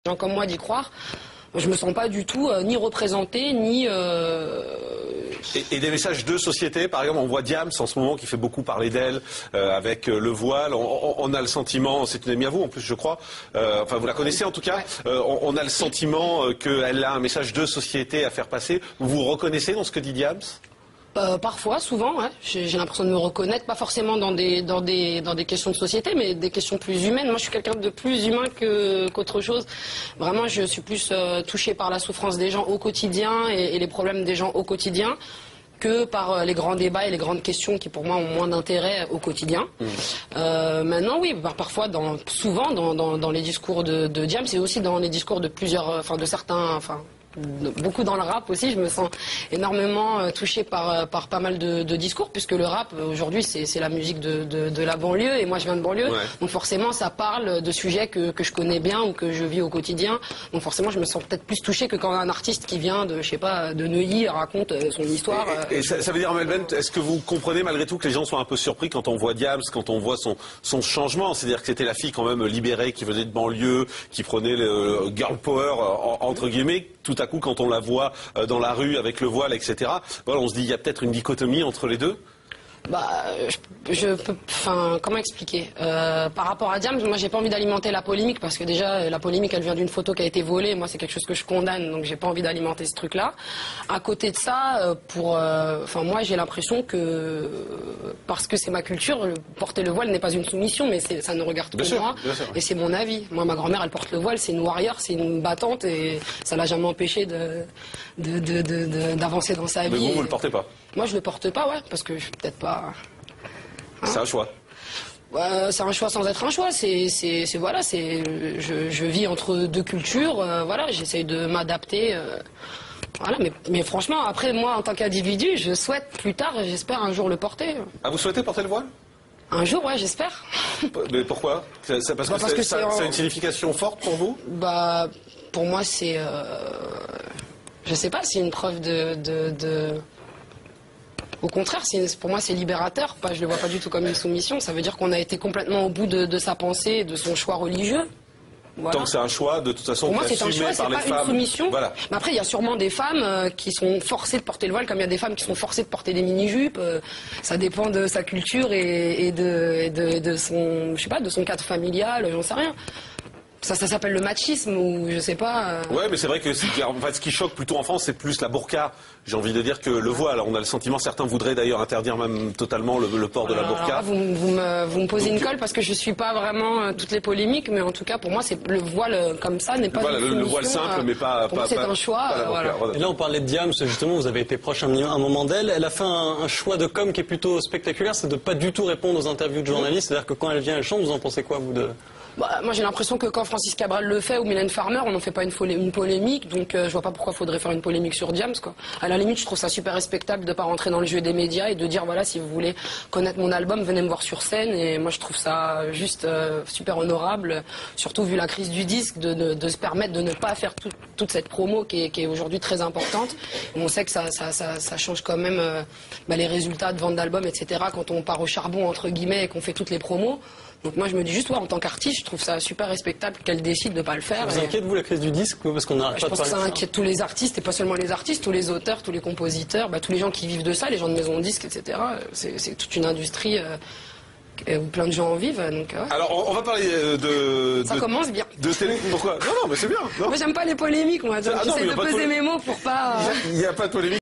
Gens comme moi d'y croire, je me sens pas du tout ni représentée, ni... Et des messages de société, par exemple, on voit Diams en ce moment qui fait beaucoup parler d'elle avec le voile. On a le sentiment, c'est une amie à vous en plus, je crois. Enfin, vous la connaissez en tout cas. Ouais. On a le sentiment qu'elle a un message de société à faire passer. Vous vous reconnaissez dans ce que dit Diams ? Parfois, souvent, ouais. J'ai l'impression de me reconnaître, pas forcément dans des questions de société, mais des questions plus humaines. Moi, je suis quelqu'un de plus humain qu'autre chose. Vraiment, je suis plus touchée par la souffrance des gens au quotidien et les problèmes des gens au quotidien que par les grands débats et les grandes questions qui, pour moi, ont moins d'intérêt au quotidien. Maintenant, oui, parfois, souvent dans les discours de Diams, et aussi dans les discours de plusieurs, de certains, beaucoup dans le rap aussi, je me sens énormément touchée par pas mal de discours, puisque le rap aujourd'hui c'est la musique de la banlieue, et moi je viens de banlieue, ouais. Donc forcément ça parle de sujets que je connais bien ou que je vis au quotidien, donc forcément je me sens peut-être plus touchée que quand un artiste qui vient de, je sais pas, de Neuilly raconte son histoire. Et ça veut dire, Amel Bent, est-ce que vous comprenez malgré tout que les gens soient un peu surpris quand on voit Diams, quand on voit son changement, c'est-à-dire que c'était la fille quand même libérée qui venait de banlieue, qui prenait le girl power entre guillemets, tout à coup, quand on la voit dans la rue avec le voile, etc., voilà, on se dit il y a peut-être une dichotomie entre les deux. Comment expliquer par rapport à Diams, moi j'ai pas envie d'alimenter la polémique, parce que déjà la polémique elle vient d'une photo qui a été volée. Moi c'est quelque chose que je condamne, donc j'ai pas envie d'alimenter ce truc là. À côté de ça, moi j'ai l'impression que parce que c'est ma culture, porter le voile n'est pas une soumission, mais ça ne regarde que moi, et c'est mon avis. Moi ma grand-mère elle porte le voile, c'est une warrior, c'est une battante, et ça l'a jamais empêché d'avancer dans sa vie. Mais vous le portez pas? Moi je le porte pas, ouais, parce que je suis peut-être pas... C'est un choix. C'est un choix sans être un choix. Je vis entre deux cultures. J'essaye de m'adapter. Mais franchement, après moi, en tant qu'individu, je souhaite plus tard, j'espère un jour le porter. Ah, vous souhaitez porter le voile? Un jour, ouais, j'espère. Mais pourquoi? Parce que ça a une signification forte pour vous? Pour moi, c'est, je sais pas, c'est une preuve Au contraire, pour moi, c'est libérateur. Je le vois pas du tout comme une soumission. Ça veut dire qu'on a été complètement au bout de sa pensée et de son choix religieux. Voilà. Tant que c'est un choix, de toute façon, pour moi, c'est un choix, c'est pas une soumission. Voilà. Mais après, il y a sûrement des femmes qui sont forcées de porter le voile, comme il y a des femmes qui sont forcées de porter des mini-jupes. Ça dépend de sa culture et de son, je sais pas, de son cadre familial, j'en sais rien. Ça s'appelle le machisme, ou je sais pas. Ouais, mais c'est vrai que ce qui choque plutôt en France, c'est plus la burqa. J'ai envie de dire que le voile. On a le sentiment, certains voudraient d'ailleurs interdire même totalement le port de la burqa. Vous me posez une colle, parce que je suis pas vraiment toutes les polémiques, mais en tout cas pour moi c'est le voile comme ça n'est pas une soumission. Le voile simple, mais pas. Pour moi c'est un choix. Et là on parlait de Diams, justement, vous avez été proche un moment d'elle. Elle a fait un choix de com qui est plutôt spectaculaire, c'est de pas du tout répondre aux interviews de journalistes. C'est-à-dire que quand elle vient, elle chante. Vous en pensez quoi, vous de... Moi j'ai l'impression que quand Francis Cabrel le fait, ou Mylène Farmer, on n'en fait pas une polémique, donc je vois pas pourquoi faudrait faire une polémique sur Diams, quoi. À la limite je trouve ça super respectable de pas rentrer dans le jeu des médias et de dire voilà, si vous voulez connaître mon album, venez me voir sur scène, et moi je trouve ça juste super honorable, surtout vu la crise du disque, de se permettre de ne pas faire toute cette promo qui est aujourd'hui très importante. On sait que ça change quand même les résultats de vente d'albums, etc. quand on part au charbon entre guillemets et qu'on fait toutes les promos. Donc moi je me dis juste, en tant qu'artiste, je trouve ça super respectable qu'elle décide de ne pas le faire. Ça vous inquiète, vous, la crise du disque? Parce qu'on n'arrête pas de parler de ça. Je pense que ça inquiète tous les artistes, et pas seulement les artistes, tous les auteurs, tous les compositeurs, tous les gens qui vivent de ça, les gens de maison de disques, etc. C'est toute une industrie où plein de gens en vivent. Donc, ouais. Alors on va parler Ça commence bien. De télé. Pourquoi? Non, mais c'est bien. Non. Moi j'aime pas les polémiques, moi. J'essaie de peser mes mots pour pas... Il n'y a pas de polémique.